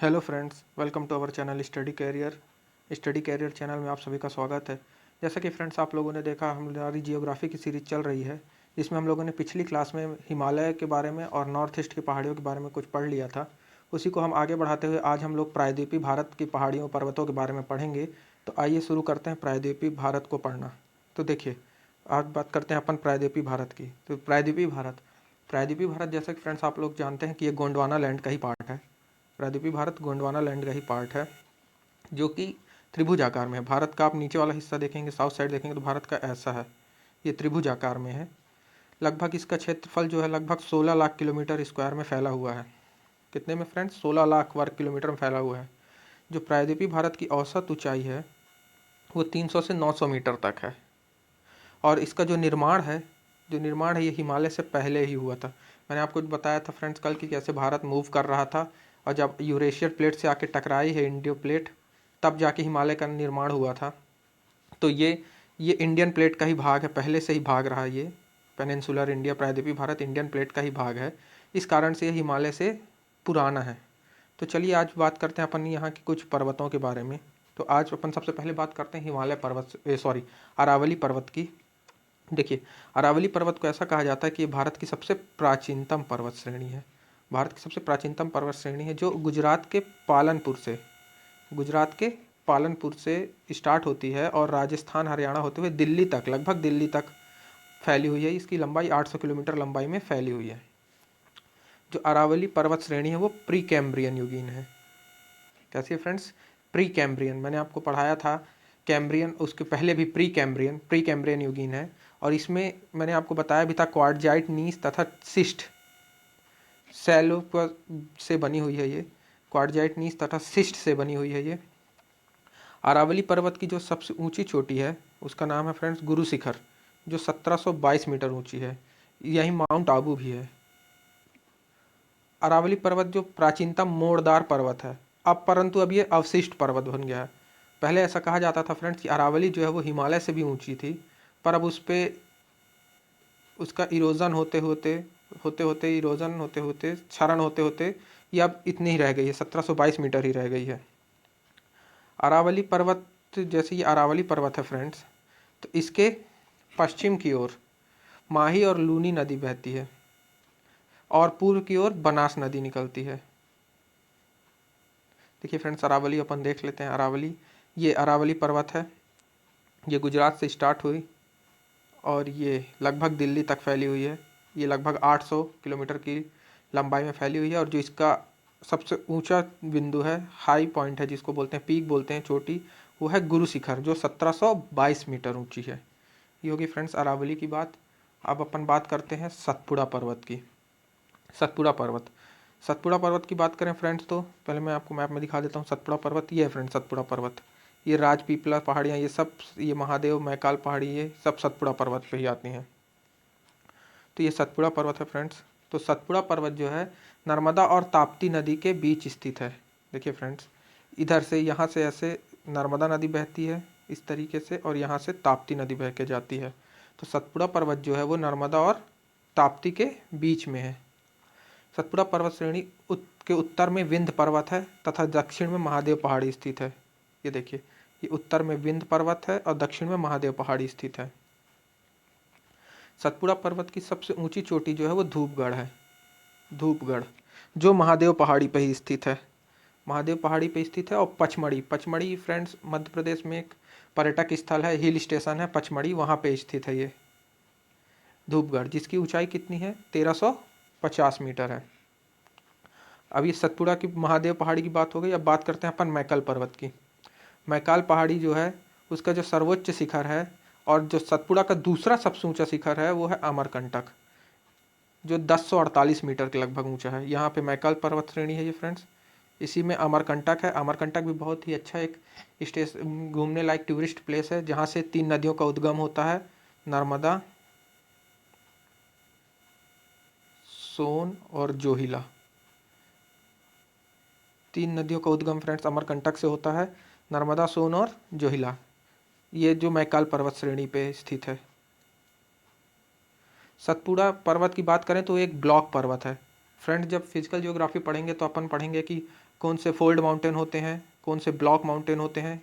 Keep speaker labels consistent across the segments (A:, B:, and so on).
A: Hello friends, welcome to our channel study career channel में आप सभी का स्वागत है। जैसा कि फ्रेंड्स आप लोगों ने देखा, हमारी जियोग्राफी की सीरीज चल रही है, जिसमें हम लोगों ने पिछली क्लास में हिमालय के बारे में और नॉर्थ ईस्ट की पहाड़ियों के बारे में कुछ पढ़ लिया था। उसी को हम आगे बढ़ाते हुए आज हम लोग प्रायद्वीपीय भारत की पहाड़ियों पर्वतों के बारे में पढ़ेंगे। तो आइए शुरू करते हैं प्रायद्वीपीय भारत को पढ़ना। तो देखिए, आज बात करते हैं अपन प्रायद्वीपीय भारत की। तो प्रायद्वीपीय भारत जैसा कि फ्रेंड्स आप लोग जानते हैं कि ये गोंडवाना लैंड का ही पार्ट है। प्रायद्वीपीय भारत गोंडवाना लैंड का ही पार्ट है, जो कि त्रिभुज आकार में है। भारत का आप नीचे वाला हिस्सा देखेंगे, साउथ साइड देखेंगे तो भारत का ऐसा है, ये त्रिभुज आकार में है। लगभग इसका क्षेत्रफल जो है लगभग 16 लाख किलोमीटर स्क्वायर में फैला हुआ है। कितने में फ्रेंड्स? 16 लाख वर्ग किलोमीटर में फैला हुआ है। जो प्रायद्वीपीय भारत की औसत ऊंचाई है वो 300 से 900 मीटर तक है। और इसका जो निर्माण है ये हिमालय से पहले ही हुआ था। मैंने आपको बताया था फ्रेंड्स कल कि कैसे भारत मूव कर रहा था, और जब यूरेशियन प्लेट से आके टकराई है इंडियो प्लेट, तब जाके हिमालय का निर्माण हुआ था। तो ये इंडियन प्लेट का ही भाग है, पहले से ही भाग रहा है। ये पेनिनसुलर इंडिया, प्रायद्वीपीय भारत इंडियन प्लेट का ही भाग है। इस कारण से ये हिमालय से पुराना है। तो चलिए आज बात करते हैं अपन यहाँ के कुछ पर्वतों के बारे में। तो आज अपन सबसे पहले बात करते हैं अरावली पर्वत की। देखिए, अरावली पर्वत को ऐसा कहा जाता है कि ये भारत की सबसे प्राचीनतम पर्वत श्रेणी है। भारत की सबसे प्राचीनतम पर्वत श्रेणी है, जो गुजरात के पालनपुर से स्टार्ट होती है और राजस्थान हरियाणा होते हुए दिल्ली तक, लगभग दिल्ली तक फैली हुई है। इसकी लंबाई 800 किलोमीटर लंबाई में फैली हुई है। जो अरावली पर्वत श्रेणी है वो प्री कैम्ब्रियन युगीन है। कैसी है फ्रेंड्स? Pre Cambrian. मैंने आपको पढ़ाया था कैम्ब्रियन, उसके पहले भी प्री कैम्ब्रियन युगीन है। और इसमें मैंने आपको बताया भी था क्वार्टजाइट, नीस तथा सिस्ट सैलो से बनी हुई है। ये क्वार्टजाइट, नीस तथा सिस्ट से बनी हुई है। ये अरावली पर्वत की जो सबसे ऊंची चोटी है उसका नाम है फ्रेंड्स गुरु शिखर, जो 1722 मीटर ऊंची है। यही माउंट आबू भी है। अरावली पर्वत जो प्राचीनतम मोड़दार पर्वत है, परंतु अब ये अवशिष्ट पर्वत बन गया है। पहले ऐसा कहा जाता था फ्रेंड्स कि अरावली जो है वो हिमालय से भी ऊंची थी, पर अब उसका क्षरण होते होते ये अब इतनी ही रह गई है, 1722 मीटर ही रह गई है। अरावली पर्वत, जैसे ये अरावली पर्वत है फ्रेंड्स, तो इसके पश्चिम की ओर माही और लूनी नदी बहती है और पूर्व की ओर बनास नदी निकलती है। देखिए फ्रेंड्स, अरावली अपन देख लेते हैं। ये अरावली पर्वत है, ये गुजरात से स्टार्ट हुई और ये लगभग दिल्ली तक फैली हुई है। ये लगभग 800 किलोमीटर की लंबाई में फैली हुई है। और जो इसका सबसे ऊंचा बिंदु है, हाई पॉइंट है, जिसको बोलते हैं पीक बोलते हैं, चोटी, वो है गुरु शिखर, जो 1722 मीटर ऊंची है। ये होगी फ्रेंड्स अरावली की बात। अब अपन बात करते हैं सतपुड़ा पर्वत की। सतपुड़ा पर्वत की बात करें फ्रेंड्स, तो पहले मैं आपको मैप में दिखा देता हूँ। सतपुड़ा पर्वत ये है फ्रेंड्स, सतपुड़ा पर्वत। ये राजपीपला पहाड़ियाँ, ये सब, ये महादेव, मैकाल पहाड़ी, ये सब सतपुड़ा पर्वत पे ही आती हैं। तो ये सतपुड़ा पर्वत है फ्रेंड्स। तो सतपुड़ा पर्वत जो है नर्मदा और ताप्ती नदी के बीच स्थित है। देखिए फ्रेंड्स, इधर से, यहाँ से ऐसे नर्मदा नदी बहती है इस तरीके से, और यहाँ से ताप्ती नदी बह के जाती है। तो सतपुड़ा पर्वत जो है वो नर्मदा और ताप्ती के बीच में है। सतपुड़ा पर्वत श्रेणी के उत्तर में विंध्य पर्वत है तथा दक्षिण में महादेव पहाड़ी स्थित है। ये देखिए, ये उत्तर में विंध्य पर्वत है और दक्षिण में महादेव पहाड़ी स्थित है। सतपुड़ा पर्वत की सबसे ऊंची चोटी जो है वो धूपगढ़ है, जो महादेव पहाड़ी पे ही स्थित है। और पचमढ़ी फ्रेंड्स मध्य प्रदेश में एक पर्यटक स्थल है, हिल स्टेशन है पचमढ़ी, वहाँ पे स्थित है ये धूपगढ़, जिसकी ऊंचाई कितनी है? 1350 मीटर है। अब ये सतपुड़ा की महादेव पहाड़ी की बात हो गई। अब बात करते हैं अपन मैकल पर्वत की। मैकाल पहाड़ी जो है उसका जो सर्वोच्च शिखर है, और जो सतपुड़ा का दूसरा सबसे ऊंचा शिखर है, वो है अमरकंटक, जो 1048 मीटर के लगभग ऊंचा है। यहाँ पे मैकाल पर्वत श्रेणी है ये फ्रेंड्स। इसी में अमरकंटक है। अमरकंटक भी बहुत ही अच्छा एक घूमने लायक टूरिस्ट प्लेस है, जहाँ से 3 नदियों का उद्गम होता है, नर्मदा, सोन और जोहिला। 3 नदियों का उद्गम फ्रेंड्स अमरकंटक से होता है, नर्मदा, सोन और जोहिला। ये जो मैकाल पर्वत श्रेणी पे स्थित है। सतपुड़ा पर्वत की बात करें तो एक ब्लॉक पर्वत है फ्रेंड्स। जब फिजिकल ज्योग्राफी पढ़ेंगे तो अपन पढ़ेंगे कि कौन से फोल्ड माउंटेन होते हैं, कौन से ब्लॉक माउंटेन होते हैं।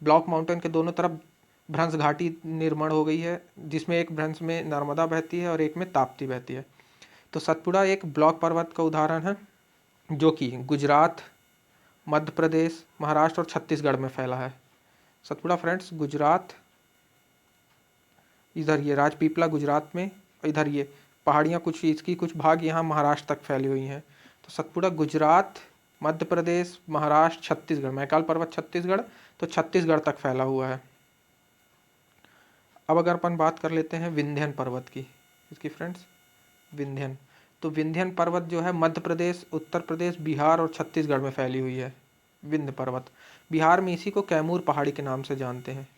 A: ब्लॉक माउंटेन के दोनों तरफ भ्रंश घाटी निर्माण हो गई है, जिसमें एक भ्रंश में नर्मदा बहती है और एक में ताप्ती बहती है। तो सतपुड़ा एक ब्लॉक पर्वत का उदाहरण है जो कि गुजरात, मध्य प्रदेश, महाराष्ट्र और छत्तीसगढ़ में फैला है। सतपुड़ा फ्रेंड्स गुजरात, इधर ये राजपीपला गुजरात में, इधर ये पहाड़ियाँ कुछ इसकी कुछ भाग यहाँ महाराष्ट्र तक फैली हुई हैं। तो सतपुड़ा गुजरात, मध्य प्रदेश, महाराष्ट्र, छत्तीसगढ़, महाकाल पर्वत छत्तीसगढ़, तो छत्तीसगढ़ तक फैला हुआ है। अब अगर अपन बात कर लेते हैं विंध्यन पर्वत की, इसकी फ्रेंड्स विंध्यन, तो विंध्यन पर्वत जो है मध्य प्रदेश, उत्तर प्रदेश, बिहार और छत्तीसगढ़ में फैली हुई है। विंध्य पर्वत बिहार में इसी को कैमूर पहाड़ी के नाम से जानते हैं,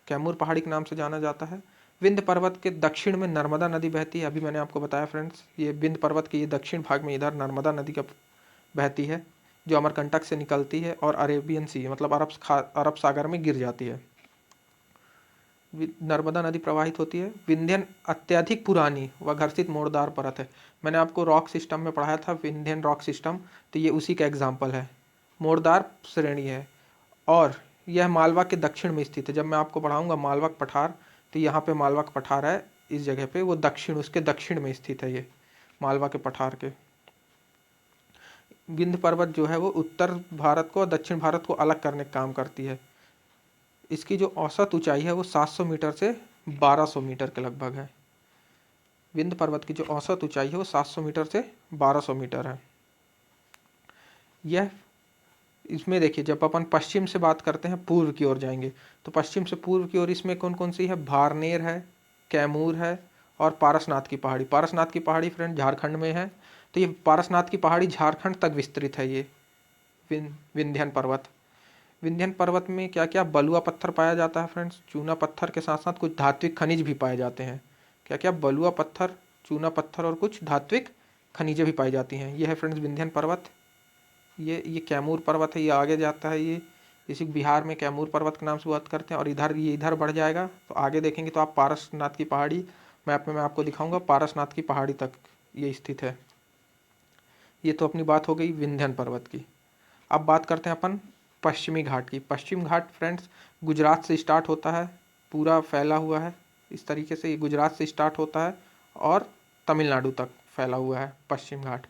A: कैमूर पहाड़ी के नाम से जाना जाता है। विंध्य पर्वत के दक्षिण में नर्मदा नदी बहती है। अभी मैंने आपको बताया फ्रेंड्स, ये विंध्य पर्वत के ये दक्षिण भाग में इधर नर्मदा नदी का बहती है, जो अमरकंटक से निकलती है और अरेबियन सी मतलब अरब सागर में गिर जाती है। नर्मदा नदी प्रवाहित होती है। विंध्यन अत्यधिक पुरानी व घर्षित मोड़दार परत है। मैंने आपको रॉक सिस्टम में पढ़ाया था विंध्यन रॉक सिस्टम, तो ये उसी का एग्जाम्पल है। मोड़दार श्रेणी है और यह मालवा के दक्षिण में स्थित है। जब मैं आपको पढ़ाऊंगा मालवा का पठार, तो यहाँ पे मालवा का पठार है, इस जगह पे वो दक्षिण, उसके दक्षिण में स्थित है ये मालवा के पठार के। विंध्य पर्वत जो है वो उत्तर भारत को और दक्षिण भारत को अलग करने का काम करती है। इसकी जो औसत ऊंचाई है वो 700 मीटर से 1200 मीटर के लगभग है। विंध्य पर्वत की जो औसत ऊंचाई है वो 700 मीटर से 1200 मीटर है। यह इसमें देखिए, जब अपन पश्चिम से बात करते हैं, पूर्व की ओर जाएंगे, तो पश्चिम से पूर्व की ओर इसमें कौन कौन सी है, बारनेर है, कैमूर है और पारसनाथ की पहाड़ी। पारसनाथ की पहाड़ी फ्रेंड झारखंड में है। तो ये पारसनाथ की पहाड़ी झारखंड तक विस्तृत है। ये विंध्यन पर्वत, विंध्यन पर्वत में क्या क्या बलुआ पत्थर पाया जाता है फ्रेंड्स। चूना पत्थर के साथ साथ कुछ धात्विक खनिज भी पाए जाते हैं। क्या क्या, बलुआ पत्थर, चूना पत्थर और कुछ धात्विक खनिजें भी पाई जाती हैं। ये है फ्रेंड्स विंध्यन पर्वत। ये कैमूर पर्वत है, ये आगे जाता है, ये इसी बिहार में कैमूर पर्वत के नाम से बात करते हैं। और इधर ये इधर बढ़ जाएगा तो आगे देखेंगे तो आप पारसनाथ की पहाड़ी, मैप में मैं आपको दिखाऊंगा, पारसनाथ की पहाड़ी तक ये स्थित है। ये तो अपनी बात हो गई विंध्यन पर्वत की। अब बात करते हैं अपन पश्चिमी घाट की। पश्चिम घाट फ्रेंड्स गुजरात से स्टार्ट होता है, पूरा फैला हुआ है इस तरीके से। ये गुजरात से स्टार्ट होता है और तमिलनाडु तक फैला हुआ है पश्चिम घाट।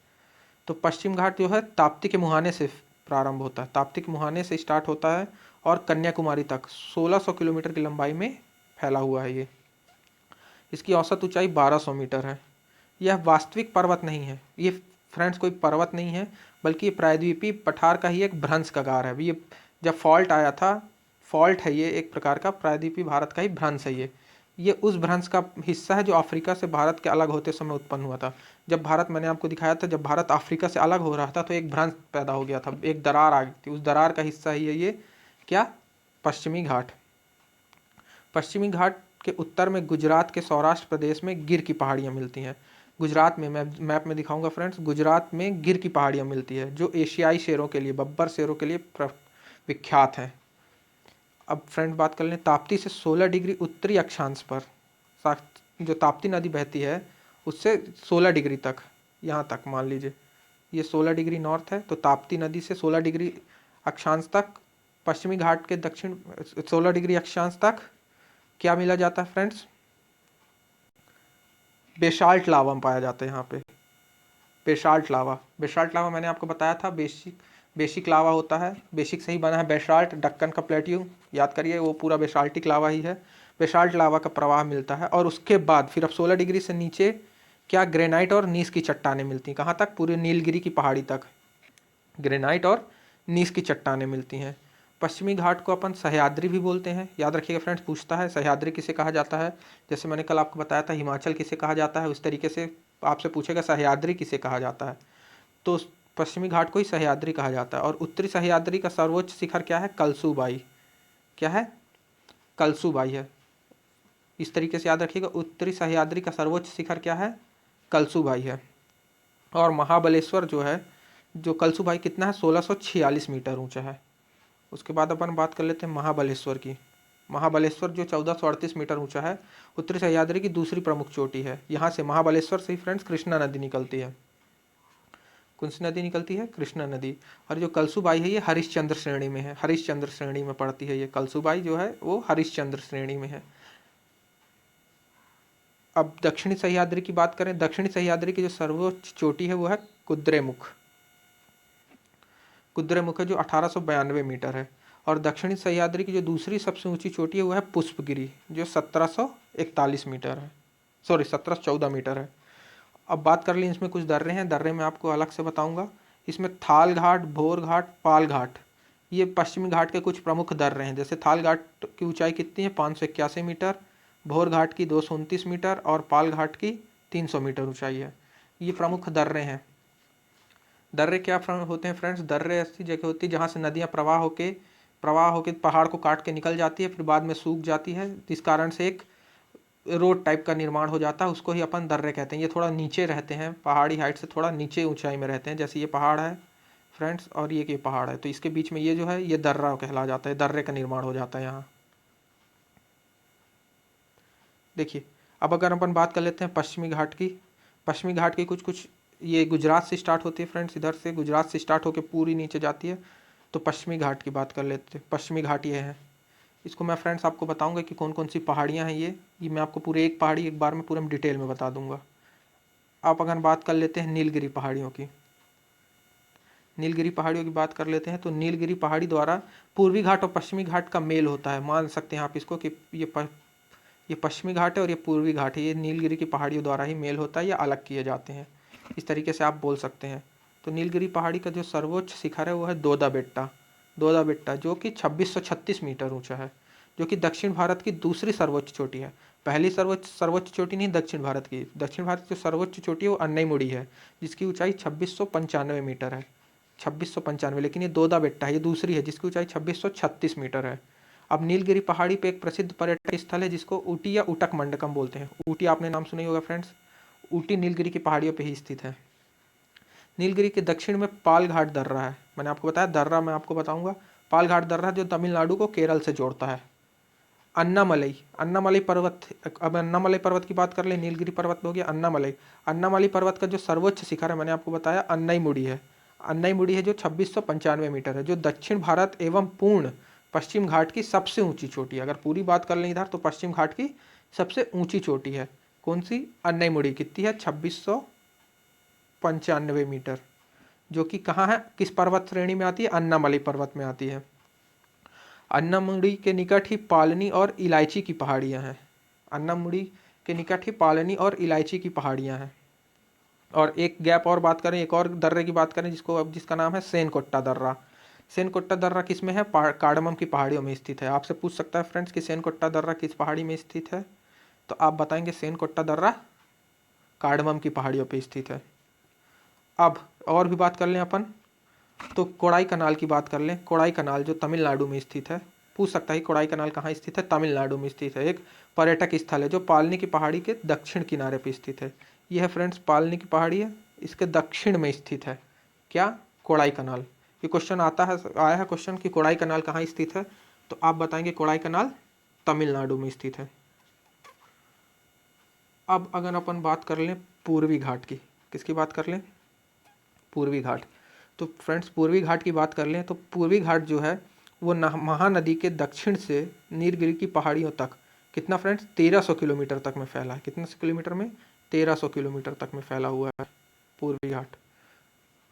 A: तो पश्चिम घाट जो है ताप्ती के मुहाने से प्रारंभ होता है, ताप्ती के मुहाने से स्टार्ट होता है और कन्याकुमारी तक 1600 किलोमीटर की लंबाई में फैला हुआ है ये। इसकी औसत ऊंचाई 1200 मीटर है। यह वास्तविक पर्वत नहीं है, ये फ्रेंड्स कोई पर्वत नहीं है, बल्कि ये प्रायद्वीपीय पठार का ही एक भ्रंश कगार है। ये जब फॉल्ट आया था, फॉल्ट है ये एक प्रकार का, प्रायद्वीपीय भारत का ही भ्रंश है ये उस भ्रंश का हिस्सा है जो अफ्रीका से भारत के अलग होते समय उत्पन्न हुआ था। जब भारत, मैंने आपको दिखाया था, जब भारत अफ्रीका से अलग हो रहा था तो एक भ्रंश पैदा हो गया था, एक दरार आ गई थी, उस दरार का हिस्सा ही है ये क्या, पश्चिमी घाट। पश्चिमी घाट के उत्तर में गुजरात के सौराष्ट्र प्रदेश में गिर की पहाड़ियाँ मिलती हैं। गुजरात में, मैं मैप में दिखाऊंगा फ्रेंड्स, गुजरात में गिर की पहाड़ियाँ मिलती है जो एशियाई शेरों के लिए, बब्बर शेरों के लिए विख्यात हैं। अब फ्रेंड बात कर लें ताप्ती से 16 डिग्री उत्तरी अक्षांश पर, जो ताप्ती नदी बहती है उससे 16 डिग्री तक, यहाँ तक मान लीजिए ये 16 डिग्री नॉर्थ है, तो ताप्ती नदी से 16 डिग्री अक्षांश तक, पश्चिमी घाट के दक्षिण 16 डिग्री अक्षांश तक क्या मिला जाता है फ्रेंड्स, बेसाल्ट लावा पाया जाता है यहाँ पे। बेसाल्ट लावा, बेसाल्ट लावा मैंने आपको बताया था, बेसिक लावा होता है, बेसिक से ही बना है बेसाल्ट, दक्कन का प्लेट्यू याद करिए, वो पूरा बेसाल्टिक लावा ही है। बेसाल्ट लावा का प्रवाह मिलता है और उसके बाद फिर अब 16 डिग्री से नीचे क्या, ग्रेनाइट और नीस की चट्टानें मिलती हैं। कहाँ तक, पूरे नीलगिरी की पहाड़ी तक ग्रेनाइट और नीस की चट्टानें मिलती हैं। पश्चिमी घाट को अपन सह्याद्री भी बोलते हैं, याद रखिएगा फ्रेंड्स, पूछता है सह्याद्री किसे कहा जाता है। जैसे मैंने कल आपको बताया था हिमाचल किसे कहा जाता है, उस तरीके से आपसे पूछेगा सह्याद्री किसे कहा जाता है, तो पश्चिमी घाट को ही सह्याद्री कहा जाता है। और उत्तरी सह्याद्री का सर्वोच्च शिखर क्या है, कलसूबाई, क्या है, कलसूबाई है। इस तरीके से याद रखिएगा, उत्तरी सह्याद्री का सर्वोच्च शिखर क्या है, कलसूबाई है। और महाबलेश्वर जो है, जो कलसूबाई कितना है, 1646 मीटर ऊंचा है। उसके बाद अपन बात कर लेते हैं महाबलेश्वर की। महाबलेश्वर जो 1438 मीटर ऊंचा है, उत्तरी सह्याद्री की दूसरी प्रमुख चोटी है। यहाँ से महाबलेश्वर से ही फ्रेंड्स कृष्णा नदी निकलती है। कौन सी नदी निकलती है? कृष्णा नदी। और जो कलसुबाई है ये हरिश्चंद्र श्रेणी में है, हरिश्चंद्र श्रेणी में पड़ती है ये कलसुबाई जो है वो हरिश्चंद्र श्रेणी में है। अब दक्षिणी सह्याद्री की बात करें, दक्षिणी सह्याद्री की जो सर्वोच्च चोटी है वो है कुद्रेमुख। कुद्रेमुख है जो 1892 मीटर है। और दक्षिणी सह्याद्री की जो दूसरी सबसे ऊंची चोटी है वो है पुष्पगिरी जो 1741 मीटर है, सॉरी 1714 मीटर है। अब बात कर लें इसमें कुछ दर्रे हैं, दर्रे मैं आपको अलग से बताऊंगा। इसमें थाल घाट, भोर घाट, पाल घाट, ये पश्चिमी घाट के कुछ प्रमुख दर्रे हैं। जैसे थाल घाट की ऊंचाई कितनी है? 581 मीटर, भोर घाट की 229 मीटर और पाल घाट की 300 मीटर ऊंचाई है। ये प्रमुख दर्रे हैं। दर्रे क्या होते हैं फ्रेंड्स? दर्रे ऐसी जगह होती है जहाँ से नदियाँ प्रवाह होके पहाड़ को काट के निकल जाती है, फिर बाद में सूख जाती है, जिस कारण से एक रोड टाइप का निर्माण हो जाता है, उसको ही अपन दर्रे कहते हैं। ये थोड़ा नीचे रहते हैं, पहाड़ी हाइट से थोड़ा नीचे ऊंचाई में रहते हैं। जैसे ये पहाड़ है फ्रेंड्स और ये पहाड़ है, तो इसके बीच में ये जो है ये दर्रा कहला जाता है, दर्रे का निर्माण हो जाता है यहाँ। देखिए अब अगर अपन बात कर लेते हैं पश्चिमी घाट की, पश्चिमी घाट की कुछ ये गुजरात से स्टार्ट होती है फ्रेंड्स, इधर से गुजरात से स्टार्ट होकर पूरी नीचे जाती है। तो पश्चिमी घाट की बात कर लेते हैं। पश्चिमी घाट ये है, इसको मैं फ्रेंड्स आपको बताऊंगा कि कौन कौन सी पहाड़ियाँ हैं। ये मैं आपको पूरे एक पहाड़ी एक बार में पूरे डिटेल में बता दूंगा। आप अगर बात कर लेते हैं नीलगिरी पहाड़ियों की, नीलगिरी पहाड़ियों की बात कर लेते हैं तो नीलगिरी पहाड़ी द्वारा पूर्वी घाट और पश्चिमी घाट का मेल होता है। मान सकते हैं आप इसको कि ये पश्चिमी घाट है और ये पूर्वी घाट है, ये नीलगिरी की पहाड़ियों द्वारा ही मेल होता है या अलग किए जाते हैं, इस तरीके से आप बोल सकते हैं। तो नीलगिरी पहाड़ी का जो सर्वोच्च शिखर है वो है दोदा बेट्टा, दोदा बेट्टा जो कि 2636 मीटर ऊंचा है, जो कि दक्षिण भारत की दूसरी सर्वोच्च चोटी है। पहली सर्वोच्च चोटी नहीं दक्षिण भारत की, दक्षिण भारत की जो सर्वोच्च चोटी है वो अन्नईमुड़ी है, जिसकी ऊंचाई 2695 मीटर है, 2695। लेकिन ये दोदा बेट्टा है, ये दूसरी है जिसकी ऊंचाई 2636 मीटर है। अब नीलगिरी पहाड़ी पे एक प्रसिद्ध पर्यटक स्थल है जिसको ऊटी या उटक मंडकम बोलते हैं। ऊटी आपने नाम सुना ही होगा फ्रेंड्स, ऊटी नीलगिरी की पहाड़ियों पे ही स्थित है। नीलगिरी के दक्षिण में पाल घाट दर्रा है, मैंने आपको बताया दर्रा मैं आपको बताऊंगा। पाल घाट दर्रा जो तमिलनाडु को केरल से जोड़ता है। अन्नामलई, अन्नामलई पर्वत, अब अन्नामलई पर्वत की बात कर ले, नीलगिरी पर्वत हो गया अन्नामलई। अन्नामलई पर्वत का जो सर्वोच्च शिखर है मैंने आपको बताया अन्नईमुड़ी है, अन्नईमुड़ी है जो 2695 मीटर है, जो दक्षिण भारत एवं पूर्ण पश्चिम घाट की सबसे ऊंची चोटी है। अगर पूरी बात कर लें इधर तो पश्चिम घाट की सबसे ऊंची चोटी है कौन सी? अन्नईमुड़ी। कितनी है? 2695 मीटर, जो कि कहाँ है, किस पर्वत श्रेणी में आती है? अन्नामलई पर्वत में आती है। अन्नामुड़ी के निकट ही पालनी और इलायची की पहाड़ियाँ हैं, अन्नामुड़ी के निकट ही पालनी और इलायची की पहाड़ियाँ हैं। और एक गैप और बात करें, एक और दर्रे की बात करें जिसका नाम है सेनकोट्टा दर्रा। सेनकोट्टा दर्रा किस में है? कार्डमम की पहाड़ियों में स्थित है। आपसे पूछ सकता है फ्रेंड्स कि सेनकोट्टा दर्रा किस पहाड़ी में स्थित है, तो आप बताएंगे सेनकोट्टा दर्रा कार्डमम की पहाड़ियों पर स्थित है। अब और भी बात कर लें अपन तो कोड़ाई कनाल की बात कर लें। कोड़ाई कनाल जो तमिलनाडु में स्थित है, पूछ सकता है कोड़ाई कनाल कहाँ स्थित है? तमिलनाडु में स्थित है। एक पर्यटक स्थल है जो पालनी की पहाड़ी के दक्षिण किनारे पर स्थित है। यह है फ्रेंड्स पालनी की पहाड़ी है, इसके दक्षिण में स्थित है क्या? कोड़ाई कनाल। ये क्वेश्चन आया है क्वेश्चन कि कोड़ाई कनाल कहाँ स्थित है, तो आप बताएंगे कोड़ाई कनाल तमिलनाडु में स्थित है। अब अगर अपन बात कर लें पूर्वी घाट की, किसकी बात कर लें? पूर्वी घाट। तो फ्रेंड्स पूर्वी घाट की बात कर लें तो पूर्वी घाट जो है वो महानदी के दक्षिण से नीलगिरी की पहाड़ियों तक कितना फ्रेंड्स 1300 किलोमीटर तक में फैला है। कितने किलोमीटर में? 1300 किलोमीटर तक में फैला हुआ है पूर्वी घाट।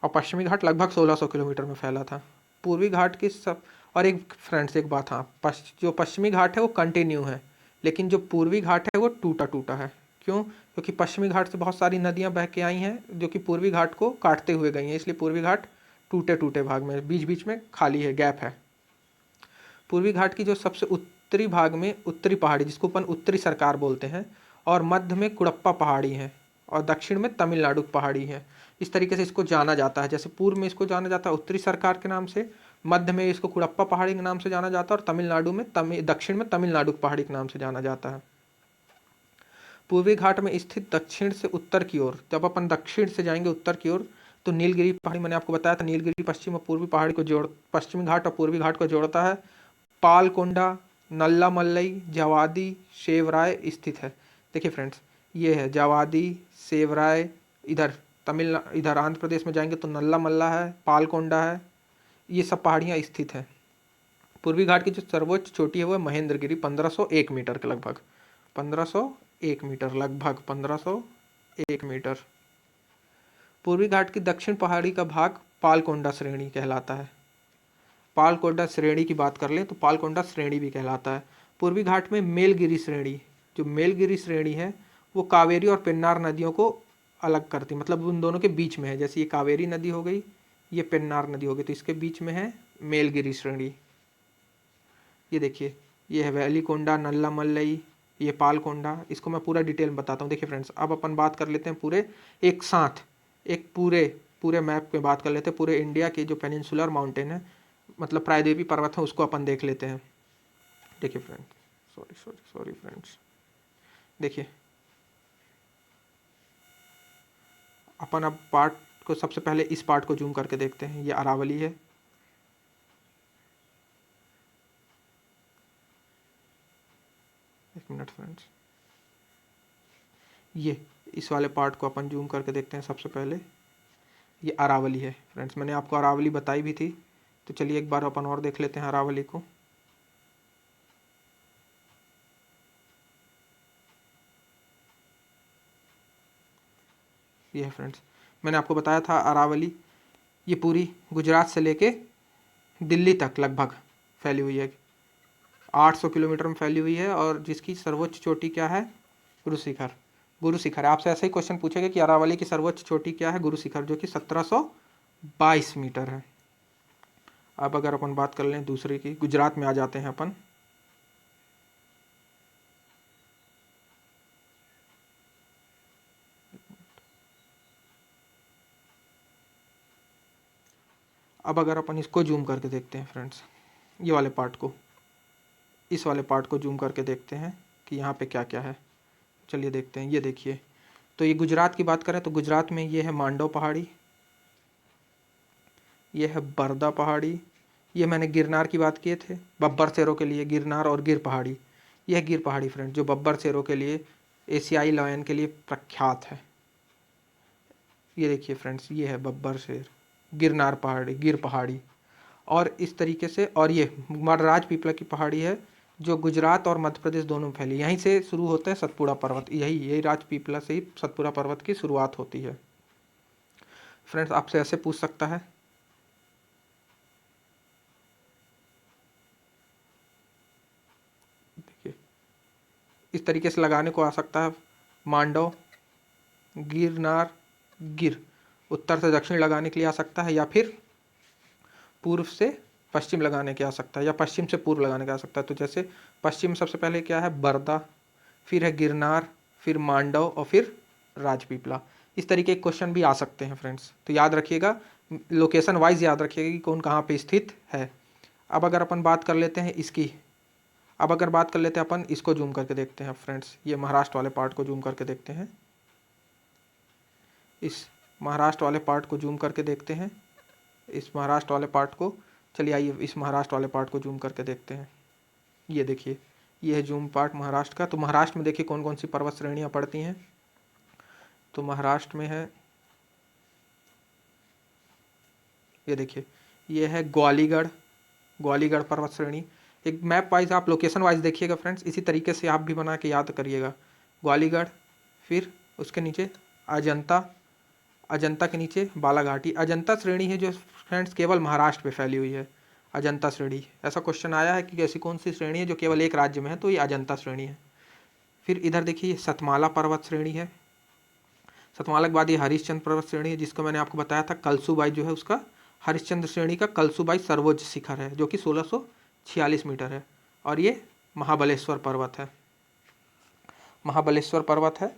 A: और पश्चिमी घाट लगभग 1600 किलोमीटर में फैला था। पूर्वी घाट की सब, और एक फ्रेंड्स एक बात, हाँ जो पश्चिमी घाट है वो कंटिन्यू है, लेकिन जो पूर्वी घाट है वो टूटा टूटा है। क्यों? क्योंकि पश्चिमी घाट से बहुत सारी नदियाँ बह के आई हैं जो कि पूर्वी घाट को काटते हुए गई हैं, इसलिए पूर्वी घाट टूटे टूटे भाग में, बीच बीच में खाली है, गैप है। पूर्वी घाट की जो सबसे उत्तरी भाग में उत्तरी पहाड़ी जिसको अपन उत्तरी सरकार बोलते हैं, और मध्य में कुड़प्पा पहाड़ी है, और दक्षिण में तमिलनाडु पहाड़ी है। इस तरीके से इसको जाना जाता है। जैसे पूर्व में इसको जाना जाता है उत्तरी सरकार के नाम से, मध्य में इसको कुड़प्पा पहाड़ी के नाम से जाना जाता है, और तमिलनाडु में दक्षिण में तमिलनाडु पहाड़ी के नाम से जाना जाता है। पूर्वी घाट में स्थित दक्षिण से उत्तर की ओर, जब अपन दक्षिण से जाएंगे उत्तर की ओर तो नीलगिरी पहाड़ी, मैंने आपको बताया था नीलगिरी पश्चिम और पूर्वी पहाड़ी को पश्चिमी घाट और पूर्वी घाट को जोड़ता है। पालकोंडा, नल्लामलई, जावादी, शेवराय स्थित है। देखिए फ्रेंड्स ये है जावादी, शेवराय, इधर तमिलनाडु इधर आंध्र प्रदेश में जाएंगे तो नल्ला मल्ला है, पालकोंडा है, ये सब पहाड़ियाँ स्थित हैं। पूर्वी घाट की जो सर्वोच्च चोटी है वो है महेंद्रगिरी 1501 मीटर के लगभग, 1501 मीटर लगभग 1501 मीटर। पूर्वी घाट की दक्षिण पहाड़ी का भाग पालकोंडा श्रेणी कहलाता है। पालकोंडा श्रेणी की बात कर लें तो पालकोंडा श्रेणी भी कहलाता है। पूर्वी घाट में मेलगिरी श्रेणी, जो मेलगिरी श्रेणी है वो कावेरी और पेन्नार नदियों को अलग करती, मतलब उन दोनों के बीच में है। जैसे ये कावेरी नदी हो गई, ये पेन्नार नदी हो गई, तो इसके बीच में है मेलगिरी श्रेणी। ये देखिए, ये है वैलीकोंडा, नल्ला मल्लई, ये पालकोंडा। इसको मैं पूरा डिटेल में बताता हूँ। देखिए फ्रेंड्स, अब अपन बात कर लेते हैं पूरे एक साथ, एक पूरे मैप पे बात कर लेते हैं। पूरे इंडिया के जो पेनिनसुलर माउंटेन है, मतलब प्रायद्वीपीय पर्वत है, उसको अपन देख लेते हैं। देखिए फ्रेंड्स, सॉरी फ्रेंड्स, देखिए अपन अब पार्ट को सबसे पहले इस पार्ट को जूम करके देखते हैं। ये अरावली है, एक मिनट फ्रेंड्स, ये इस वाले पार्ट को अपन जूम करके देखते हैं। सबसे पहले ये अरावली है फ्रेंड्स, मैंने आपको अरावली बताई भी थी, तो चलिए एक बार अपन और देख लेते हैं अरावली को। ये है फ्रेंड्स, मैंने आपको बताया था अरावली ये पूरी गुजरात से लेके दिल्ली तक लगभग फैली हुई है, 800 किलोमीटर में फैली हुई है, और जिसकी सर्वोच्च चोटी क्या है? गुरु शिखर है। आपसे ऐसा ही क्वेश्चन पूछेगा कि अरावली की सर्वोच्च चोटी क्या है? गुरु शिखर, जो कि 1722 मीटर है। अब अगर अपन बात कर लें दूसरे की, गुजरात में आ जाते हैं अपन। अब अगर अपन इसको जूम करके देखते हैं फ्रेंड्स, ये वाले पार्ट को, इस वाले पार्ट को जूम करके देखते हैं कि यहाँ पे क्या क्या है। चलिए देखते हैं। ये देखिए, तो ये गुजरात की बात करें तो गुजरात में ये है मांडव पहाड़ी, ये है बरदा पहाड़ी, ये मैंने गिरनार की बात किए थे बब्बर शेरों के लिए, गिरनार और गिर पहाड़ी। यह है गिर पहाड़ी फ्रेंड, जो बब्बर शेरों के लिए, एशियाई लायन के लिए प्रख्यात है। ये देखिए फ्रेंड्स, ये है बब्बर शेर, गिरनार पहाड़ी, गिर पहाड़ी। और इस तरीके से, और ये राजपीपला की पहाड़ी है, जो गुजरात और मध्य प्रदेश दोनों में फैली। यहीं से शुरू होता है सतपुड़ा पर्वत, यही राजपीपला से ही सतपुड़ा पर्वत की शुरुआत होती है। फ्रेंड्स, आपसे ऐसे पूछ सकता है, देखिए इस तरीके से लगाने को आ सकता है, मांडव, गिरनार, गिर, उत्तर से दक्षिण लगाने के लिए आ सकता है, या फिर पूर्व से पश्चिम लगाने के आ सकता है, या पश्चिम से पूर्व लगाने के आ सकता है। तो जैसे पश्चिम सबसे पहले क्या है? बरदा, फिर है गिरनार, फिर मांडव, और फिर राजपीपला। इस तरीके के क्वेश्चन भी आ सकते हैं फ्रेंड्स, तो याद रखिएगा, लोकेशन वाइज याद रखिएगा कि कौन कहाँ पे स्थित है। अब अगर अपन बात कर लेते हैं इसकी, अब अगर बात कर लेते हैं अपन इसको जूम करके देखते हैं फ्रेंड्स, ये महाराष्ट्र वाले पार्ट को जूम करके देखते हैं। इस महाराष्ट्र वाले पार्ट को जूम करके देखते हैं, इस महाराष्ट्र वाले पार्ट को। चलिए आइए इस महाराष्ट्र वाले पार्ट को जूम करके देखते हैं। ये देखिए, ये है जूम पार्ट महाराष्ट्र का। तो महाराष्ट्र में देखिए कौन कौन सी पर्वत श्रेणियाँ पड़ती हैं। तो महाराष्ट्र में है, ये देखिए, ये है ग्वालीगढ़ पर्वत श्रेणी। एक मैप वाइज आप लोकेशन वाइज देखिएगा फ्रेंड्स, इसी तरीके से आप भी बना के याद करिएगा। ग्वालीगढ़, फिर उसके नीचे अजंता, अजंता के नीचे बालाघाटी। अजंता श्रेणी है जो फ्रेंड्स केवल महाराष्ट्र में फैली हुई है, अजंता श्रेणी। ऐसा क्वेश्चन आया है कि ऐसी कौन सी श्रेणी है जो केवल एक राज्य में है, तो ये अजंता श्रेणी है। फिर इधर देखिए सतमाला पर्वत श्रेणी है। सतमाला के बाद ये हरिश्चंद्र पर्वत श्रेणी है, जिसको मैंने आपको बताया था कलसूबाई जो है उसका, हरिश्चंद्र श्रेणी का कलसूबाई सर्वोच्च शिखर है, जो कि 1646 मीटर है। और ये महाबलेश्वर पर्वत है, महाबलेश्वर पर्वत है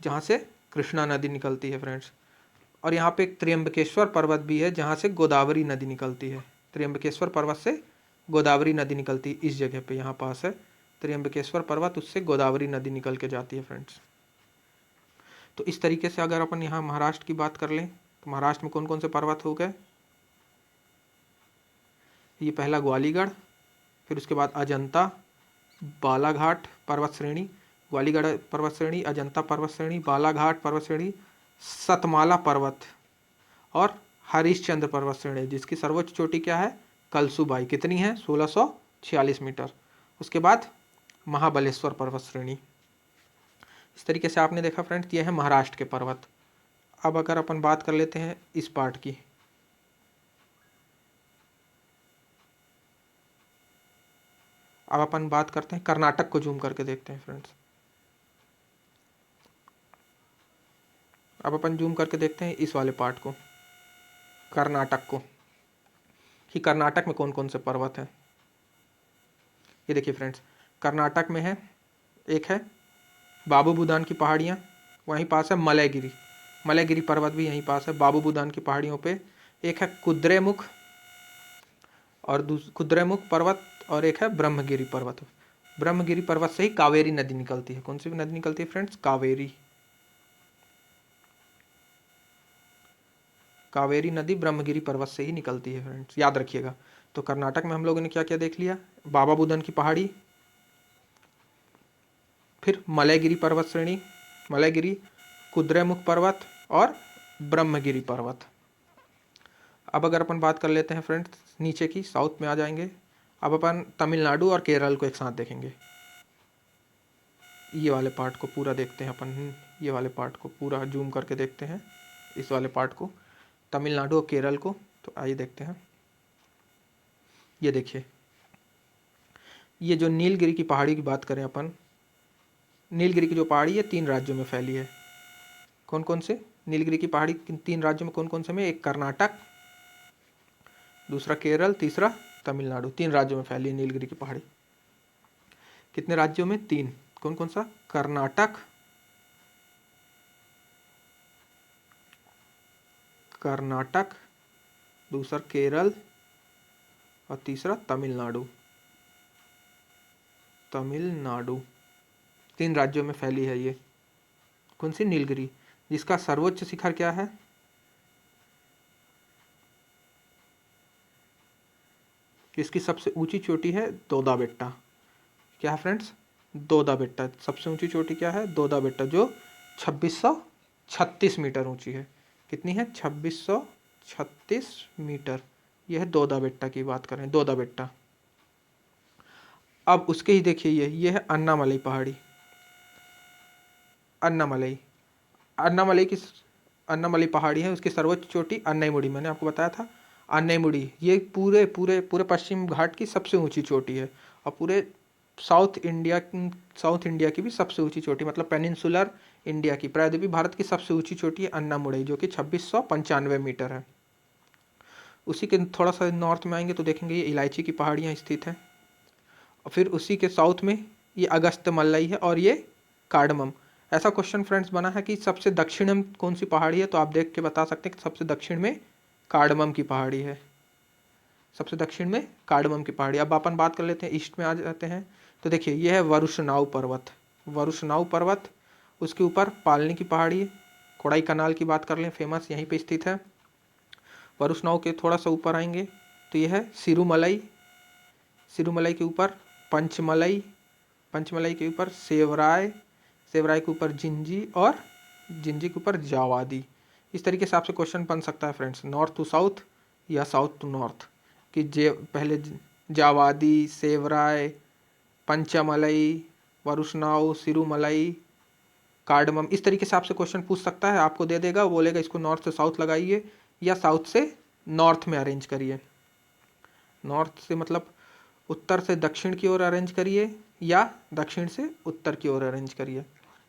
A: जहाँ से कृष्णा नदी निकलती है फ्रेंड्स। और यहाँ पे एक त्र्यंबकेश्वर पर्वत भी है, जहाँ से गोदावरी नदी निकलती है। त्र्यंबकेश्वर पर्वत से गोदावरी नदी निकलती है, इस जगह पे यहाँ पास है त्र्यंबकेश्वर पर्वत, उससे गोदावरी नदी निकल के जाती है फ्रेंड्स। तो इस तरीके से अगर अपन यहाँ महाराष्ट्र की बात कर लें तो महाराष्ट्र में कौन कौन से पर्वत हो गए? ये पहला ग्वालीगढ़, फिर उसके बाद अजंता, बालाघाट पर्वत श्रेणी, ग्वालीगढ़ पर्वत श्रेणी, अजंता पर्वत श्रेणी, बालाघाट पर्वत श्रेणी, सतमाला पर्वत और हरिश्चंद्र पर्वत श्रेणी, जिसकी सर्वोच्च चोटी क्या है, कलसुबाई, कितनी है, 1646 मीटर। उसके बाद महाबलेश्वर पर्वत श्रेणी। इस तरीके से आपने देखा फ्रेंड्स, ये है महाराष्ट्र के पर्वत। अब अगर अपन बात कर लेते हैं इस पार्ट की, अब अपन बात करते हैं कर्नाटक को जूम करके देखते हैं फ्रेंड्स। अब अपन जूम करके देखते हैं इस वाले पार्ट को, कर्नाटक को, कि कर्नाटक में कौन कौन से पर्वत हैं। ये देखिए फ्रेंड्स, कर्नाटक में है, एक है बाबू बुदान की पहाड़ियाँ, वहीं पास है मलयगिरी, मलयगिरी पर्वत भी यहीं पास है बाबू बुदान की पहाड़ियों पे। एक है कुद्रेमुख और कुद्रेमुख पर्वत, और एक है ब्रह्मगिरी पर्वत। ब्रह्मगिरी पर्वत से ही कावेरी नदी निकलती है। कौन सी नदी निकलती है फ्रेंड्स, कावेरी। कावेरी नदी ब्रह्मगिरी पर्वत से ही निकलती है फ्रेंड्स, याद रखिएगा। तो कर्नाटक में हम लोगों ने क्या क्या देख लिया, बाबा बुदन की पहाड़ी, फिर मलयगिरी पर्वत श्रेणी, मलयगिरी, कुद्रेमुख पर्वत और ब्रह्मगिरी पर्वत। अब अगर अपन बात कर लेते हैं फ्रेंड्स नीचे की, साउथ में आ जाएंगे। अब अपन तमिलनाडु और केरल को एक साथ देखेंगे। ये वाले पार्ट को पूरा देखते हैं अपन, ये वाले पार्ट को पूरा जूम करके देखते हैं, इस वाले पार्ट को, तमिलनाडु और केरल को। तो आइए देखते हैं। ये देखिए, ये जो नीलगिरी की पहाड़ी की बात करें अपन, नीलगिरी की जो पहाड़ी है 3 राज्यों में फैली है। कौन कौन से, नीलगिरी की पहाड़ी 3 राज्यों में कौन कौन से में, एक कर्नाटक, दूसरा केरल, तीसरा तमिलनाडु। 3 राज्यों में फैली है नीलगिरी की पहाड़ी। कितने राज्यों में, 3। कौन कौन सा, कर्नाटक, कर्नाटक, दूसरा केरल और तीसरा तमिलनाडु। तमिलनाडु 3 राज्यों में फैली है ये। कौन सी, नीलगिरी, जिसका सर्वोच्च शिखर क्या है, इसकी सबसे ऊंची चोटी है दोदा बेट्टा। क्या है फ्रेंड्स, दोदा बेट्टा। सबसे ऊंची चोटी क्या है, दोदा बेट्टा, जो 2636 मीटर ऊंची है। कितनी है, 2636 मीटर। यह है दोदा बेट्टा की बात करें, दोदा बेट्टा। अब उसके ही देखिए, ये है अन्नामलई पहाड़ी, अन्नामलई, अन्नामलई की, अन्नामलई पहाड़ी है, उसकी सर्वोच्च चोटी अन्नईमुड़ी, मैंने आपको बताया था अन्नईमुड़ी। ये पूरे पूरे पूरे पश्चिम घाट की सबसे ऊंची चोटी है, और पूरे साउथ इंडिया की भी सबसे ऊंची चोटी, मतलब पेनिनसुलर इंडिया की, प्रायद्वीपीय भारत की सबसे ऊंची चोटी है अन्नामुड़ई, जो कि 2695 मीटर है। उसी के थोड़ा सा नॉर्थ में आएंगे तो देखेंगे ये इलायची की पहाड़ियाँ स्थित है, और फिर उसी के साउथ में ये अगस्त मलई है और ये कार्डमम। ऐसा क्वेश्चन फ्रेंड्स बना है कि सबसे दक्षिण में कौन सी पहाड़ी है, तो आप देख के बता सकते हैं कि सबसे दक्षिण में कार्डमम की पहाड़ी है, सबसे दक्षिण में कार्डमम की पहाड़ी। अब अपन बात कर लेते हैं, ईस्ट में आ जाते हैं। तो देखिए, यह है वरुशनाव पर्वत, वरुशनाव पर्वत, उसके ऊपर पालनी की पहाड़ी, कोडाई कनाल की बात कर लें, फेमस यहीं पे स्थित है। वरुशनाव के थोड़ा सा ऊपर आएंगे तो यह है सिरुमलई, सिरुमलई के ऊपर पंचमलई, पंचमलई के ऊपर सेवराय, सेवराय के ऊपर जिंजी, और जिंजी के ऊपर जावादी। इस तरीके से आपसे क्वेश्चन बन सकता है फ्रेंड्स, नॉर्थ टू साउथ या साउथ टू नॉर्थ, कि पहले जावादी, सेवराय, पंचमलई, वरुशनाव, सिरुमलई, कार्डमम, इस तरीके से आपसे क्वेश्चन पूछ सकता है। आपको दे देगा, बोलेगा इसको नॉर्थ से साउथ लगाइए या साउथ से नॉर्थ में अरेंज करिए, नॉर्थ से मतलब उत्तर से दक्षिण की ओर अरेंज करिए या दक्षिण से उत्तर की ओर अरेंज करिए।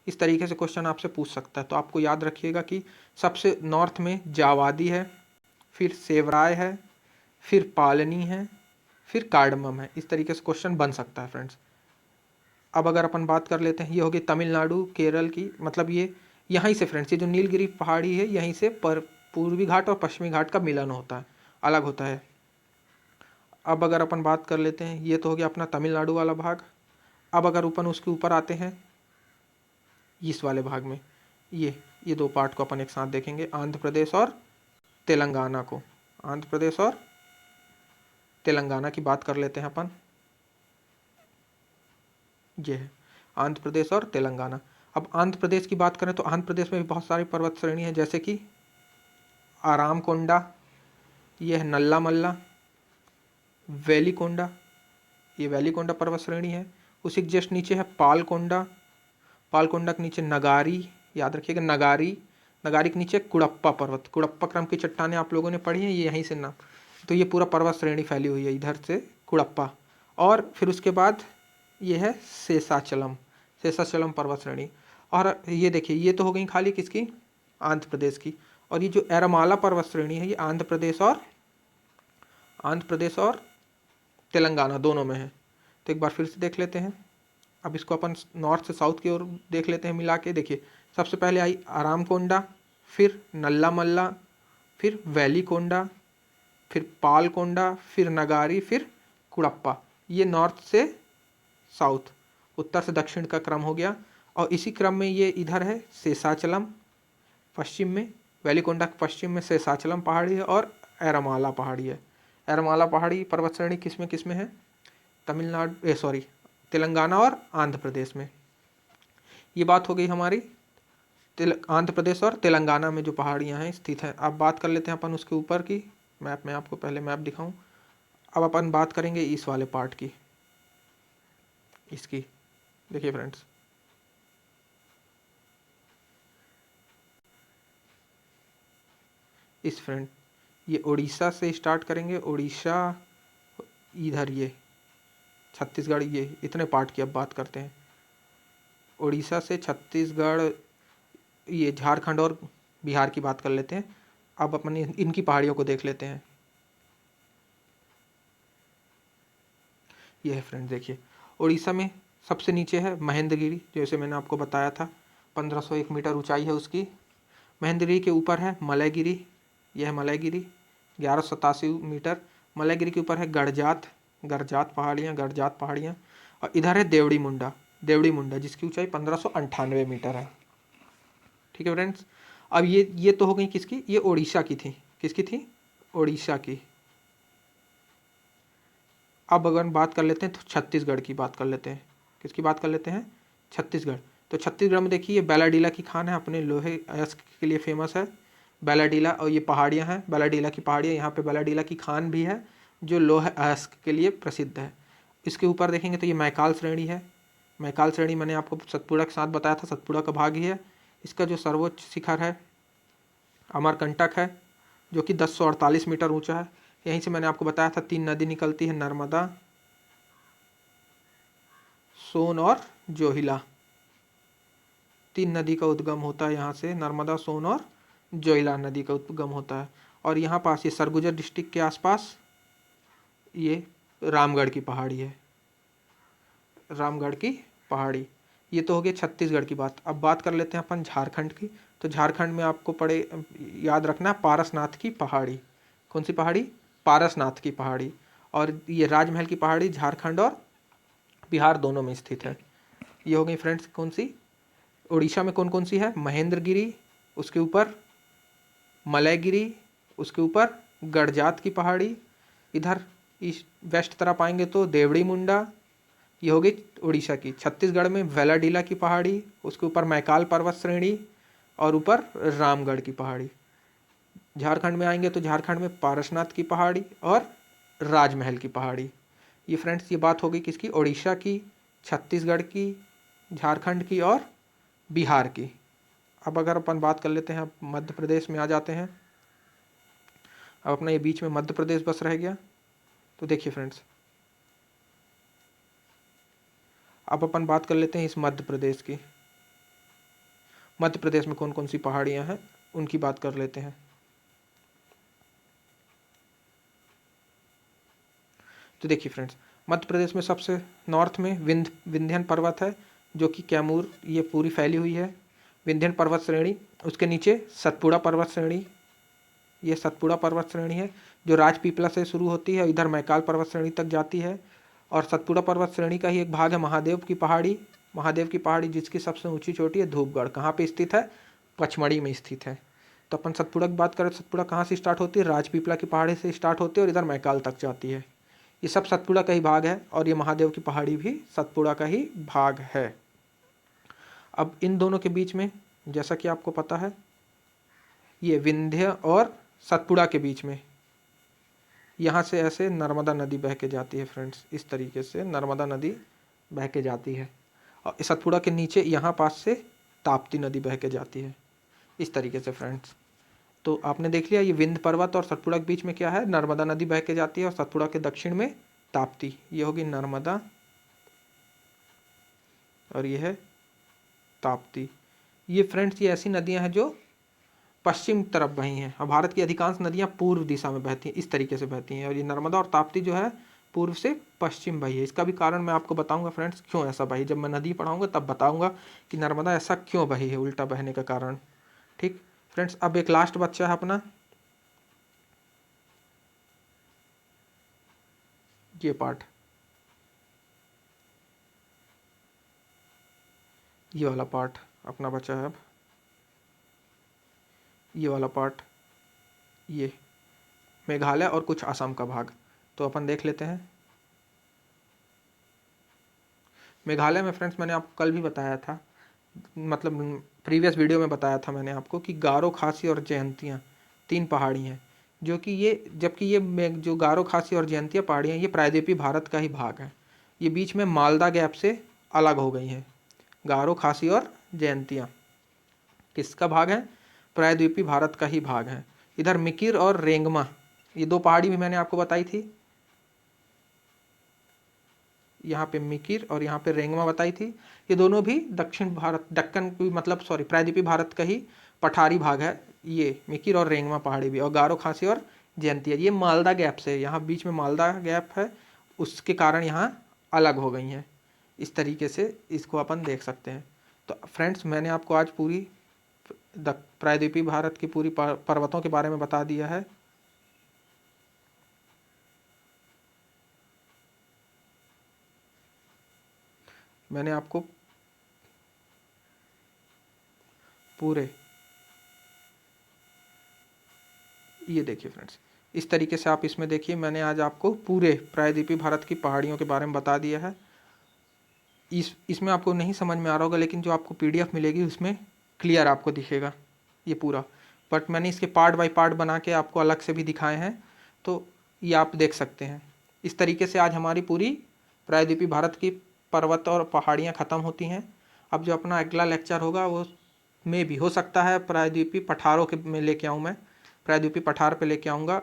A: इस तरीके से क्वेश्चन आपसे पूछ सकता है। तो आपको याद रखिएगा कि सबसे नॉर्थ में जावादी है, फिर सेवराय है, फिर पालनी है, फिर कार्डमम है। इस तरीके से क्वेश्चन बन सकता है फ्रेंड्स। अब अगर अपन बात कर लेते हैं, ये होगी तमिलनाडु केरल की, मतलब ये यहीं से फ्रेंड्स, ये जो नीलगिरी पहाड़ी है यहीं से पूर्वी घाट और पश्चिमी घाट का मिलन होता है, अलग होता है। अब अगर अपन बात कर लेते हैं, ये तो हो गया अपना तमिलनाडु वाला भाग। अब अगर अपन उसके ऊपर आते हैं इस वाले भाग में, ये 2 पार्ट को अपन एक साथ देखेंगे, आंध्र प्रदेश और तेलंगाना को। आंध्र प्रदेश और तेलंगाना की बात कर लेते हैं अपन। ये है आंध्र प्रदेश और तेलंगाना। अब आंध्र प्रदेश की बात करें तो आंध्र प्रदेश में भी बहुत सारी पर्वत श्रेणी है, जैसे कि आरामकोंडा, ये है नल्ला मल्ला, वेलिकोंडा, ये वेलिकोंडा पर्वत श्रेणी है। उसी के जस्ट नीचे है पालकोंडा, पालकोंडा के नीचे नगारी, याद रखिएगा नगारी, नगारी के नीचे कुड़प्पा पर्वत, कुड़प्पा क्रम की चट्टानें आप लोगों ने पढ़ी हैं, ये यहीं से नाम, तो ये पूरा पर्वत श्रेणी फैली हुई है इधर से कुड़प्पा। और फिर उसके बाद ये है शेषाचलम, शेषाचलम पर्वत श्रेणी। और ये देखिए, ये तो हो गई खाली किसकी, आंध्र प्रदेश की। और ये जो एरमाला पर्वत श्रेणी है, ये आंध्र प्रदेश और तेलंगाना दोनों में है। तो एक बार फिर से देख लेते हैं। अब इसको अपन नॉर्थ से साउथ की ओर देख लेते हैं मिला के। देखिए, सबसे पहले आई आरामकोंडा, फिर नल्ला मल्ला, फिर वेलिकोंडा, फिर पालकोंडा, फिर नगारी, फिर कुड़प्पा। ये नॉर्थ से साउथ, उत्तर से दक्षिण का क्रम हो गया। और इसी क्रम में ये इधर है शेषाचलम पश्चिम में, वेलिकोंडा के पश्चिम में शेषाचलम पहाड़ी है और एरमाला पहाड़ी है। एरमाला पहाड़ी पर्वत श्रेणी किस में है, तेलंगाना और आंध्र प्रदेश में। ये बात हो गई हमारी आंध्र प्रदेश और तेलंगाना में जो पहाड़ियाँ हैं स्थित हैं। अब बात कर लेते हैं अपन उसके ऊपर की। मैप में आपको पहले मैप दिखाऊं। अब अपन बात करेंगे इस वाले पार्ट की, इसकी। देखिए फ्रेंड्स, ये उड़ीसा से स्टार्ट करेंगे, उड़ीसा, इधर ये छत्तीसगढ़, ये इतने पार्ट की अब बात करते हैं। उड़ीसा से छत्तीसगढ़, ये झारखंड और बिहार की बात कर लेते हैं। अब अपन इनकी पहाड़ियों को देख लेते हैं। ये है फ्रेंड, देखिए उड़ीसा में सबसे नीचे है महेंद्रगिरी, जैसे मैंने आपको बताया था 1501 मीटर ऊंचाई है उसकी। महेंद्रगिरी के ऊपर है मलयगिरी, यह है मलयगिरी 1187 मीटर। मलयगिरी के ऊपर है गड़जात पहाड़ियाँ। और इधर है देवड़ी मुंडा जिसकी ऊंचाई 1598 मीटर है। ठीक है फ्रेंड्स। अब ये तो हो गई किसकी, ये उड़ीसा की थी। किसकी थी, उड़ीसा की। अब अगर बात कर लेते हैं तो छत्तीसगढ़ की बात कर लेते हैं। किसकी बात कर लेते हैं, छत्तीसगढ़। तो छत्तीसगढ़ में देखिए, ये बैलाडीला की खान है, अपने लोहे अयस्क के लिए फेमस है बैलाडीला। और ये पहाड़ियाँ हैं, बैलाडीला की पहाड़ियाँ, यहाँ पे बैलाडीला की खान भी है जो लोहे अयस्क के लिए प्रसिद्ध है। इसके ऊपर देखेंगे तो ये मैकाल श्रेणी है। मैकाल श्रेणी मैंने आपको सतपुड़ा के साथ बताया था, सतपुड़ा का भाग ही है। इसका जो सर्वोच्च शिखर है अमरकंटक है, जो कि 1048 मीटर ऊंचा है। यहीं से मैंने आपको बताया था 3 नदी निकलती है, नर्मदा, सोन और जोहिला। 3 नदी का उद्गम होता है यहाँ से, नर्मदा, सोन और जोहिला नदी का उद्गम होता है। और यहाँ पास ये सरगुजा डिस्ट्रिक्ट के आसपास ये रामगढ़ की पहाड़ी है, रामगढ़ की पहाड़ी। ये तो हो गई छत्तीसगढ़ की बात। अब बात कर लेते हैं अपन झारखंड की। तो झारखंड में आपको याद रखना पारसनाथ की पहाड़ी। कौन सी पहाड़ी, पारसनाथ की पहाड़ी। और ये राजमहल की पहाड़ी झारखंड और बिहार दोनों में स्थित है। ये हो गई फ्रेंड्स कौन सी, उड़ीसा में कौन कौन सी है, महेंद्रगिरी, उसके ऊपर मलयगिरी, उसके ऊपर गड़जात की पहाड़ी। इधर ईस्ट वेस्ट तरफ आएंगे तो देवड़ी मुंडा, ये हो गई उड़ीसा की। छत्तीसगढ़ में वेलाडीला की पहाड़ी, उसके ऊपर मैकाल पर्वत श्रेणी और ऊपर रामगढ़ की पहाड़ी। झारखंड में आएंगे तो झारखंड में पारसनाथ की पहाड़ी और राजमहल की पहाड़ी। ये फ्रेंड्स, ये बात हो गई किसकी, उड़ीसा की, छत्तीसगढ़ की, झारखंड की और बिहार की। अब अगर अपन बात कर लेते हैं, अब मध्य प्रदेश में आ जाते हैं। अब अपना ये बीच में मध्य प्रदेश बस रह गया। तो देखिए फ्रेंड्स, अब अपन बात कर लेते हैं इस मध्य प्रदेश की। मध्य प्रदेश में कौन कौन सी पहाड़ियाँ हैं उनकी बात कर लेते हैं। तो देखिए फ्रेंड्स, मध्य प्रदेश में सबसे नॉर्थ में विंध्यन पर्वत है, जो कि कैमूर ये पूरी फैली हुई है, विंध्यन पर्वत श्रेणी। उसके नीचे सतपुड़ा पर्वत श्रेणी, ये सतपुड़ा पर्वत श्रेणी है जो राजपीपला से शुरू होती है, इधर मैकाल पर्वत श्रेणी तक जाती है। और सतपुड़ा पर्वत श्रेणी का ही एक भाग है महादेव की पहाड़ी, जिसकी सबसे ऊंची चोटी है धूपगढ़। कहाँ पे स्थित है, पचमढ़ी में स्थित है। तो अपन सतपुड़ा की बात करें, सतपुड़ा कहाँ से स्टार्ट होती है, राजपीपला की पहाड़ी से स्टार्ट होती है और इधर मैकाल तक जाती है। ये सब सतपुड़ा का ही भाग है और ये महादेव की पहाड़ी भी सतपुड़ा का ही भाग है। अब इन दोनों के बीच में जैसा कि आपको पता है ये विंध्य और सतपुड़ा के बीच में यहाँ से ऐसे नर्मदा नदी बह के जाती है फ्रेंड्स। इस तरीके से नर्मदा नदी बह के जाती है और सतपुड़ा के नीचे यहाँ पास से ताप्ती नदी बह के जाती है इस तरीके से फ्रेंड्स। तो आपने देख लिया ये विंध्य पर्वत और सतपुड़ा के बीच में क्या है, नर्मदा नदी बह के जाती है और सतपुड़ा के दक्षिण में ताप्ती। ये होगी नर्मदा और ये है ताप्ती। ये फ्रेंड्स ये ऐसी नदियां हैं जो पश्चिम तरफ बही हैं और भारत की अधिकांश नदियां पूर्व दिशा में बहती हैं, इस तरीके से बहती हैं। और ये नर्मदा और ताप्ती जो है पूर्व से पश्चिम बही है। इसका भी कारण मैं आपको बताऊंगा फ्रेंड्स क्यों ऐसा बही, जब मैं नदी पढ़ाऊंगा तब बताऊंगा कि नर्मदा ऐसा क्यों बही है, उल्टा बहने का कारण। ठीक फ्रेंड्स, अब एक लास्ट बच्चा है अपना ये पार्ट, ये वाला पार्ट अपना बचा है। अब ये वाला पार्ट, ये मेघालय और कुछ असम का भाग, तो अपन देख लेते हैं। मेघालय में फ्रेंड्स मैंने आपको कल भी बताया था, मतलब प्रीवियस वीडियो में बताया था मैंने आपको कि गारो, खासी और जयंतियाँ 3 पहाड़ी हैं, जो कि ये जबकि ये जो गारो, खासी और जयंतिया पहाड़ियाँ ये प्रायद्वीपीय भारत का ही भाग है। ये बीच में मालदा गैप से अलग हो गई हैं। गारो, खासी और जयंतिया किसका भाग है, प्रायद्वीपीय भारत का ही भाग है। इधर मिकिर और रेंगमा ये 2 पहाड़ी भी मैंने आपको बताई थी, यहाँ पे मिकिर और यहाँ पे रेंगमा बताई थी। ये दोनों भी दक्षिण भारत, दक्कन की मतलब सॉरी प्रायद्वीपीय भारत का ही पठारी भाग है, ये मिकिर और रेंगमा पहाड़ी भी। और गारो, खासी और जयंतिया ये मालदा गैप से, यहाँ बीच में मालदा गैप है, उसके कारण यहाँ अलग हो गई हैं। इस तरीके से इसको अपन देख सकते हैं। तो फ्रेंड्स मैंने आपको आज पूरी प्रायद्वीपीय भारत की पूरी पर्वतों के बारे में बता दिया है। मैंने आपको पूरे ये देखिए फ्रेंड्स, इस तरीके से आप इसमें देखिए, मैंने आज आपको पूरे प्रायद्वीपीय भारत की पहाड़ियों के बारे में बता दिया है। इसमें आपको नहीं समझ में आ रहा होगा, लेकिन जो आपको PDF मिलेगी उसमें क्लियर आपको दिखेगा ये पूरा। बट मैंने इसके पार्ट बाय पार्ट बना के आपको अलग से भी दिखाए हैं, तो ये आप देख सकते हैं। इस तरीके से आज हमारी पूरी प्रायद्वीपीय भारत की पर्वत और पहाड़ियाँ ख़त्म होती हैं। अब जो अपना अगला लेक्चर होगा वो में भी हो सकता है प्रायद्वीपीय पठारों के में लेके आऊँ, मैं प्रायद्वीपीय पठार पे लेके आऊँगा।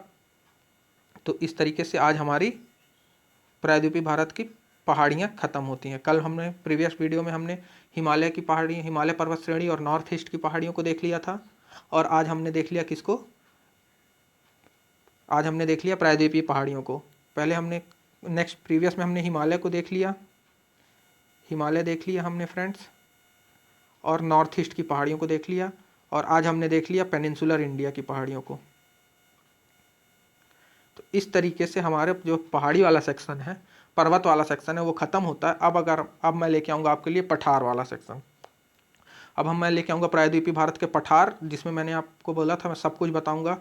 A: तो इस तरीके से आज हमारी प्रायद्वीपीय भारत की पहाड़ियाँ ख़त्म होती हैं। कल हमने प्रीवियस वीडियो में हमने हिमालय की पहाड़ी, हिमालय पर्वत श्रेणी और नॉर्थ ईस्ट की पहाड़ियों को देख लिया था, और आज हमने देख लिया किसको, आज हमने देख लिया प्रायद्वीपीय पहाड़ियों को। पहले हमने नेक्स्ट प्रीवियस में हमने हिमालय को देख लिया, हिमालय देख लिया हमने फ्रेंड्स, और नॉर्थ ईस्ट की पहाड़ियों को देख लिया, और आज हमने देख लिया पेनिनसुलर इंडिया की पहाड़ियों को। तो इस तरीके से हमारे जो पहाड़ी वाला सेक्शन है, पर्वत वाला सेक्शन है, वो ख़त्म होता है। अब मैं लेके आऊँगा आपके लिए पठार वाला सेक्शन। अब मैं लेके आऊँगा प्रायद्वीपीय भारत के पठार, जिसमें मैंने आपको बोला था मैं सब कुछ बताऊँगा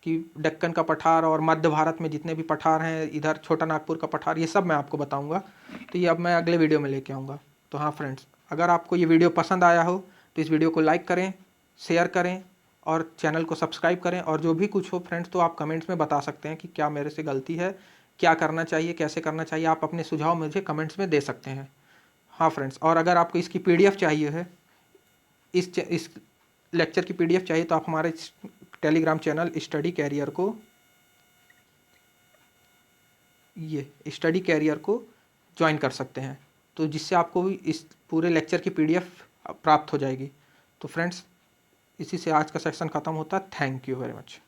A: कि दक्कन का पठार और मध्य भारत में जितने भी पठार हैं, इधर छोटा नागपुर का पठार, ये सब मैं आपको बताऊँगा। तो ये अब मैं अगले वीडियो में लेके आऊँगा। तो हाँ फ्रेंड्स, अगर आपको ये वीडियो पसंद आया हो तो इस वीडियो को लाइक करें, शेयर करें और चैनल को सब्सक्राइब करें। और जो भी कुछ हो फ्रेंड्स तो आप कमेंट्स में बता सकते हैं कि क्या मेरे से गलती है, क्या करना चाहिए, कैसे करना चाहिए। आप अपने सुझाव मुझे कमेंट्स में दे सकते हैं। हाँ फ्रेंड्स, और अगर आपको इसकी PDF चाहिए है, इस लेक्चर की PDF चाहिए, तो आप हमारे टेलीग्राम चैनल स्टडी कैरियर को ज्वाइन कर सकते हैं, तो जिससे आपको भी इस पूरे लेक्चर की PDF प्राप्त हो जाएगी। तो फ्रेंड्स इसी से आज का सेक्शन ख़त्म होता है। Thank you very much.